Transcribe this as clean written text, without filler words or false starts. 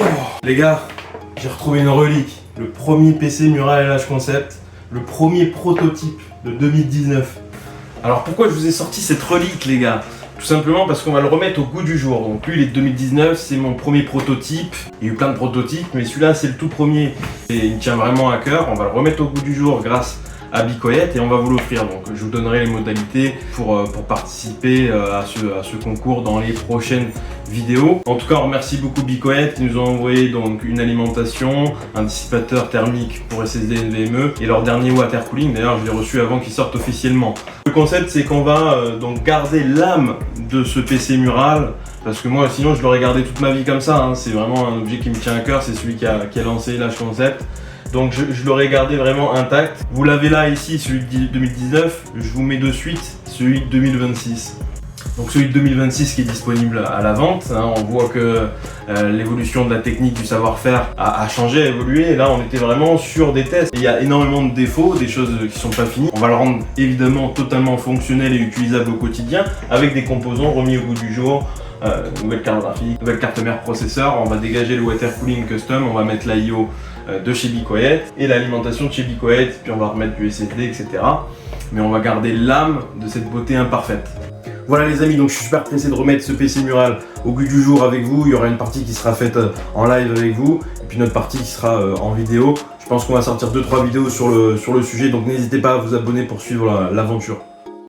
Oh. Les gars, j'ai retrouvé une relique. Le premier PC Mural LH Concept, le premier prototype de 2019. Alors pourquoi je vous ai sorti cette relique, les gars? Tout simplement parce qu'on va le remettre au goût du jour. Donc lui, il est de 2019, c'est mon premier prototype. Il y a eu plein de prototypes, mais celui-là, c'est le tout premier. Et il me tient vraiment à cœur. On va le remettre au goût du jour grâce à Bicohet et on va vous l'offrir. Donc je vous donnerai les modalités pour participer à ce concours dans les prochaines vidéos. En tout cas, on remercie beaucoup Bicohet qui nous ont envoyé donc une alimentation, un dissipateur thermique pour SSD NVMe et leur dernier water cooling. D'ailleurs, je l'ai reçu avant qu'il sorte officiellement. Le concept, c'est qu'on va donc garder l'âme de ce PC Mural. Parce que moi, sinon, je l'aurais gardé toute ma vie comme ça. Hein. C'est vraiment un objet qui me tient à cœur. C'est celui qui a lancé LH Concept. Donc je l'aurais gardé vraiment intact. Vous l'avez là ici, celui de 2019. Je vous mets de suite celui de 2026. Donc celui de 2026 qui est disponible à la vente. Hein, on voit que l'évolution de la technique, du savoir-faire a changé, a évolué. Et là, on était vraiment sur des tests. Il y a énormément de défauts, des choses qui sont pas finies. On va le rendre évidemment totalement fonctionnel et utilisable au quotidien avec des composants remis au goût du jour. Nouvelle carte graphique, nouvelle carte mère processeur. On va dégager le water cooling custom. On va mettre l'IO de chez Bicohet et l'alimentation de chez Bicohet, puis on va remettre du SSD, etc. Mais on va garder l'âme de cette beauté imparfaite. Voilà les amis, donc je suis super pressé de remettre ce PC Mural au goût du jour avec vous. Il y aura une partie qui sera faite en live avec vous, et puis une autre partie qui sera en vidéo. Je pense qu'on va sortir 2-3 vidéos sur le sujet, donc n'hésitez pas à vous abonner pour suivre l'aventure.